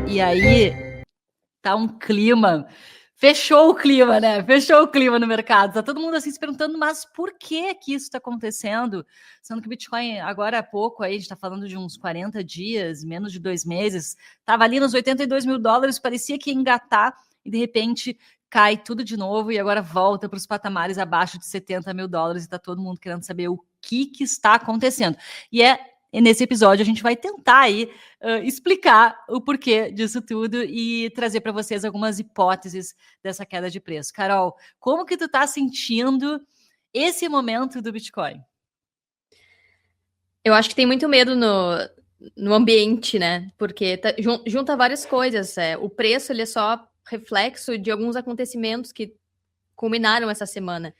E aí tá um clima. Fechou o clima, né? Fechou o clima no mercado. Tá todo mundo assim se perguntando, mas por que que isso está acontecendo? Sendo que o Bitcoin, agora há pouco, aí, a gente está falando de uns 40 dias, menos de 2 meses, estava ali nos $82.000, parecia que ia engatar e de repente cai tudo de novo e agora volta para os patamares abaixo de $70.000 e está todo mundo querendo saber o que está acontecendo. E nesse episódio a gente vai tentar aí explicar o porquê disso tudo e trazer para vocês algumas hipóteses dessa queda de preço. Carol, como que tu tá sentindo esse momento do Bitcoin? Eu acho que tem muito medo no ambiente, né? Porque junta várias coisas. O preço ele é só reflexo de alguns acontecimentos que culminaram essa semana.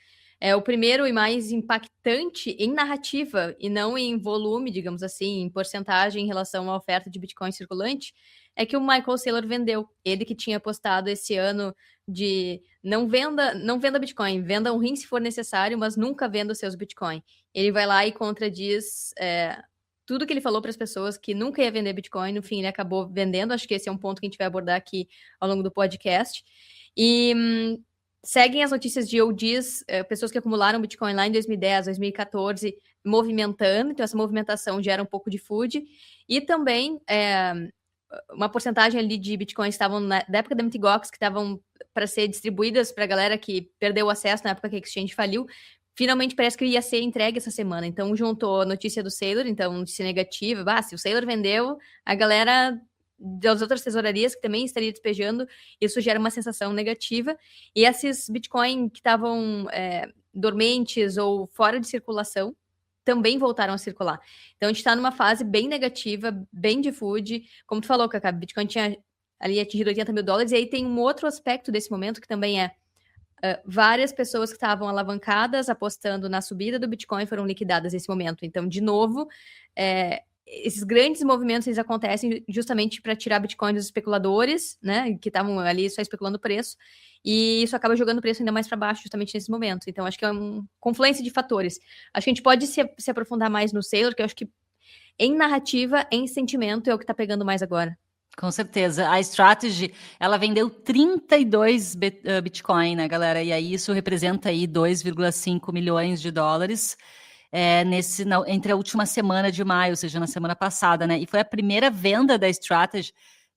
O primeiro e mais impactante em narrativa e não em volume, digamos assim, em porcentagem em relação à oferta de Bitcoin circulante, é que o Michael Saylor vendeu. Ele que tinha postado esse ano de não venda Bitcoin, venda um rim se for necessário, mas nunca venda os seus Bitcoin. Ele vai lá e contradiz tudo que ele falou para as pessoas que nunca ia vender Bitcoin, no fim ele acabou vendendo. Acho que esse é um ponto que a gente vai abordar aqui ao longo do podcast. E seguem as notícias de OGs, pessoas que acumularam Bitcoin lá em 2010, 2014, movimentando. Então, essa movimentação gera um pouco de FUD. E também uma porcentagem ali de Bitcoins estavam da época da Mt. Gox, que estavam para ser distribuídas para a galera que perdeu o acesso na época que a Exchange faliu. Finalmente parece que ia ser entregue essa semana. Então, juntou a notícia do Saylor, então, notícia negativa. Se o Saylor vendeu, a galera das outras tesourarias que também estaria despejando, isso gera uma sensação negativa. E esses Bitcoin que estavam dormentes ou fora de circulação também voltaram a circular. Então, a gente está numa fase bem negativa, bem de FUD. Como tu falou, Cacá, Bitcoin tinha ali atingido $80.000, e aí tem um outro aspecto desse momento que também várias pessoas que estavam alavancadas apostando na subida do Bitcoin foram liquidadas nesse momento. Então, de novo, esses grandes movimentos eles acontecem justamente para tirar Bitcoin dos especuladores, né, que estavam ali só especulando o preço, e isso acaba jogando o preço ainda mais para baixo justamente nesse momento. Então, acho que é uma confluência de fatores. Acho que a gente pode se aprofundar mais no Saylor, que eu acho que em narrativa, em sentimento, é o que está pegando mais agora. Com certeza. A Strategy, ela vendeu 32 Bitcoin, né, galera? E aí isso representa aí $2,5 milhões entre a última semana de maio, ou seja, na semana passada, né? E foi a primeira venda da Strategy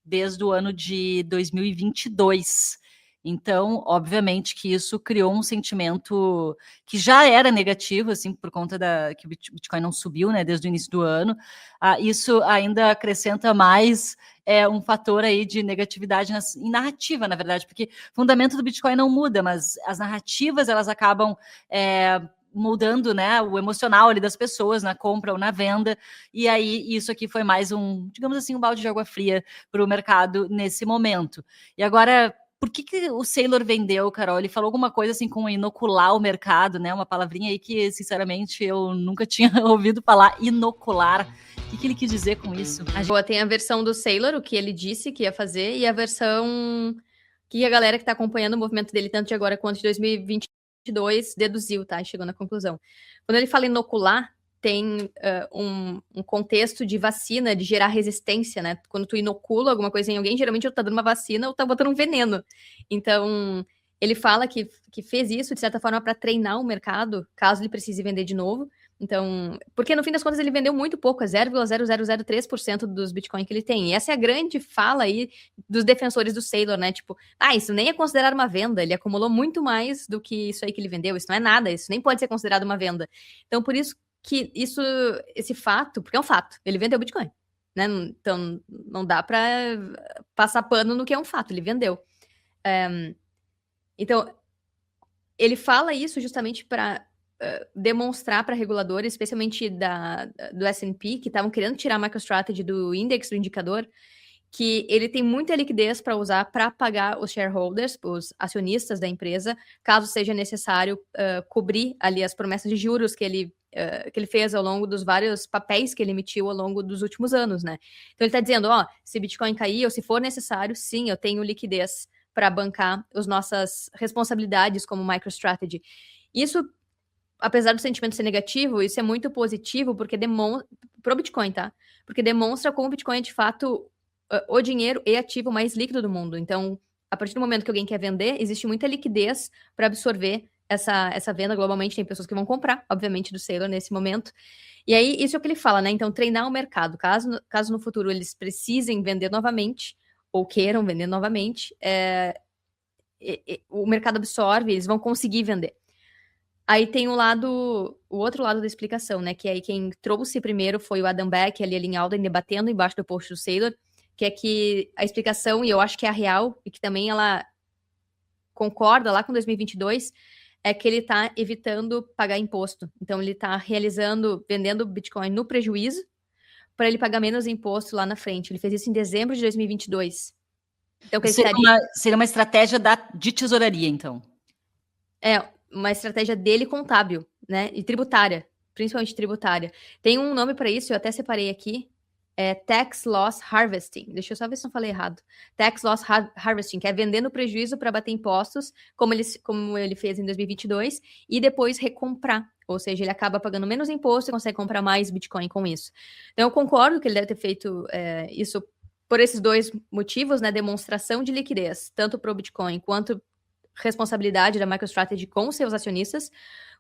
desde o ano de 2022. Então, obviamente que isso criou um sentimento que já era negativo, assim, por conta que o Bitcoin não subiu, né, desde o início do ano. Isso ainda acrescenta mais um fator aí de negatividade em narrativa, na verdade, porque o fundamento do Bitcoin não muda, mas as narrativas, elas acabam mudando, né, o emocional ali das pessoas na compra ou na venda, e aí isso aqui foi mais digamos assim, um balde de água fria para o mercado nesse momento. E agora, por que o Saylor vendeu, Carol? Ele falou alguma coisa assim com inocular o mercado, né, uma palavrinha aí que, sinceramente, eu nunca tinha ouvido falar, inocular. O que ele quis dizer com isso? Tem a versão do Saylor, o que ele disse que ia fazer, e a versão que a galera que está acompanhando o movimento dele, tanto de agora quanto de 2022, deduziu, tá? E chegou na conclusão. Quando ele fala inocular, tem um contexto de vacina, de gerar resistência, né? Quando tu inocula alguma coisa em alguém, geralmente ou tá dando uma vacina ou tá botando um veneno. Então, ele fala que fez isso, de certa forma, para treinar o mercado, caso ele precise vender de novo. Então, porque no fim das contas ele vendeu muito pouco, 0,0003% dos Bitcoin que ele tem. E essa é a grande fala aí dos defensores do Saylor, né? Tipo, isso nem é considerado uma venda, ele acumulou muito mais do que isso aí que ele vendeu, isso não é nada, isso nem pode ser considerado uma venda. Então, por isso que esse fato, porque é um fato, ele vendeu Bitcoin, né? Então, não dá para passar pano no que é um fato, ele vendeu. Então, ele fala isso justamente para demonstrar para reguladores, especialmente do S&P, que estavam querendo tirar a MicroStrategy do index, do indicador, que ele tem muita liquidez para usar para pagar os shareholders, os acionistas da empresa, caso seja necessário cobrir ali as promessas de juros que ele fez ao longo dos vários papéis que ele emitiu ao longo dos últimos anos, né? Então ele está dizendo, se Bitcoin cair ou se for necessário, sim, eu tenho liquidez para bancar as nossas responsabilidades como MicroStrategy. Isso, apesar do sentimento ser negativo, isso é muito positivo porque demonstra pro Bitcoin, tá? Porque demonstra como o Bitcoin é de fato o dinheiro e ativo mais líquido do mundo. Então, a partir do momento que alguém quer vender, existe muita liquidez para absorver essa venda globalmente. Tem pessoas que vão comprar, obviamente, do Saylor nesse momento. E aí, isso é o que ele fala, né? Então, treinar o mercado. Caso no futuro eles precisem vender novamente, ou queiram vender novamente, o mercado absorve, eles vão conseguir vender. Aí tem o outro lado da explicação, né? Que aí quem trouxe primeiro foi o Adam Beck, ali em Alden, debatendo embaixo do post do Saylor, que é que a explicação, e eu acho que é a real, e que também ela concorda lá com 2022, é que ele está evitando pagar imposto. Então, ele está vendendo Bitcoin no prejuízo, para ele pagar menos imposto lá na frente. Ele fez isso em dezembro de 2022. Então, que seria uma estratégia de tesouraria, então. É, uma estratégia dele contábil, né? E tributária, principalmente tributária. Tem um nome para isso, eu até separei aqui. É Tax Loss Harvesting. Deixa eu só ver se não falei errado. Tax Loss Harvesting, que é vender no prejuízo para bater impostos, como ele fez em 2022, e depois recomprar. Ou seja, ele acaba pagando menos imposto e consegue comprar mais Bitcoin com isso. Então, eu concordo que ele deve ter feito isso por esses dois motivos, né? Demonstração de liquidez, tanto para o Bitcoin quanto responsabilidade da MicroStrategy com seus acionistas,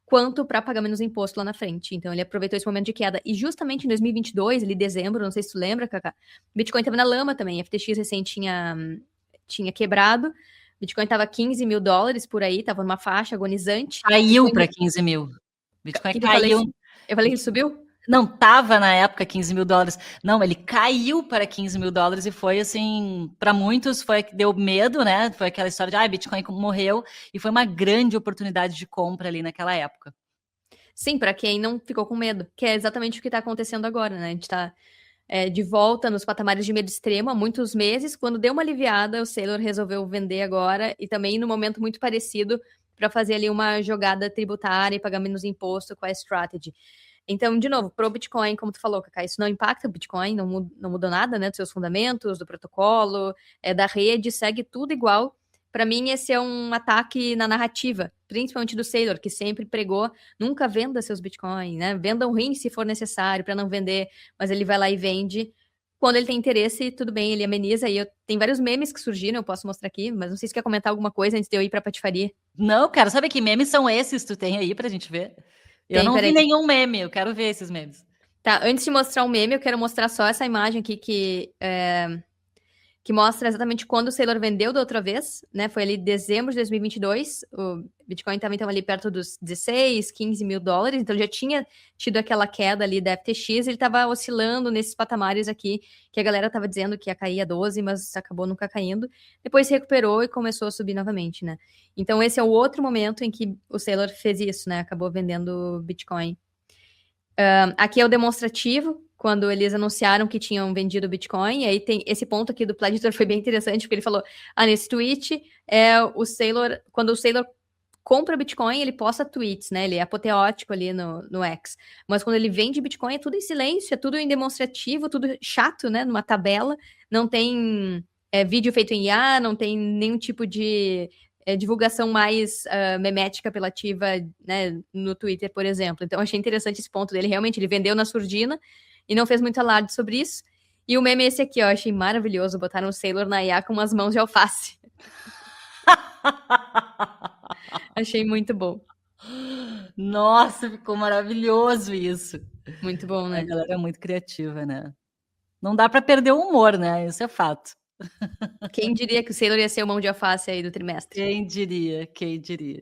quanto para pagar menos imposto lá na frente. Então, ele aproveitou esse momento de queda. E justamente em 2022, ali em dezembro, não sei se tu lembra, Cacá, Bitcoin estava na lama também. A FTX recém tinha quebrado. Bitcoin estava $15.000 por aí, estava numa faixa agonizante. Caiu para 15 mil. Bitcoin caiu. Eu falei que ele subiu? Não, tava na época $15.000. Não, ele caiu para $15.000 e foi assim, para muitos deu medo, né? Foi aquela história de Bitcoin morreu, e foi uma grande oportunidade de compra ali naquela época. Sim, para quem não ficou com medo, que é exatamente o que está acontecendo agora, né? A gente está de volta nos patamares de medo extremo há muitos meses. Quando deu uma aliviada, o Saylor resolveu vender agora, e também num momento muito parecido para fazer ali uma jogada tributária e pagar menos imposto com a Strategy. Então, de novo, pro Bitcoin, como tu falou, Cacá, isso não impacta o Bitcoin, não mudou nada, né, dos seus fundamentos, do protocolo, da rede, segue tudo igual. Para mim, esse é um ataque na narrativa, principalmente do Saylor, que sempre pregou, nunca venda seus Bitcoin, né, venda um rim se for necessário para não vender, mas ele vai lá e vende. Quando ele tem interesse, tudo bem, ele ameniza. E tem vários memes que surgiram, eu posso mostrar aqui, mas não sei se quer comentar alguma coisa antes de eu ir para a patifaria. Não, quero saber que memes são esses que tu tem aí pra gente ver. Eu não vi nenhum meme, eu quero ver esses memes. Tá, antes de mostrar o meme, eu quero mostrar só essa imagem aqui que mostra exatamente quando o Saylor vendeu da outra vez, né? Foi ali em dezembro de 2022, o Bitcoin estava então ali perto dos 16, 15 mil dólares, então já tinha tido aquela queda ali da FTX, ele estava oscilando nesses patamares aqui, que a galera estava dizendo que ia cair a 12, mas acabou nunca caindo. Depois se recuperou e começou a subir novamente, né? Então esse é o outro momento em que o Saylor fez isso, né? Acabou vendendo Bitcoin. Aqui é o demonstrativo, quando eles anunciaram que tinham vendido Bitcoin. E aí tem esse ponto aqui do Pledger, foi bem interessante, porque ele falou, nesse tweet, o Saylor, quando o Saylor compra Bitcoin, ele posta tweets, né? Ele é apoteótico ali no X. Mas quando ele vende Bitcoin, é tudo em silêncio, é tudo em demonstrativo, tudo chato, né? Numa tabela, não tem vídeo feito em IA, não tem nenhum tipo de divulgação mais memética apelativa, né, no Twitter, por exemplo. Então, achei interessante esse ponto dele. Realmente, ele vendeu na surdina e não fez muito alarde sobre isso. E o meme é esse aqui, ó. Achei maravilhoso. Botaram o Saylor na IA com umas mãos de alface. Achei muito bom. Nossa, ficou maravilhoso isso. Muito bom, né? A galera é muito criativa, né? Não dá para perder o humor, né? Isso é fato. Quem diria que o Saylor ia ser o mão de alface aí do trimestre? Quem diria, quem diria.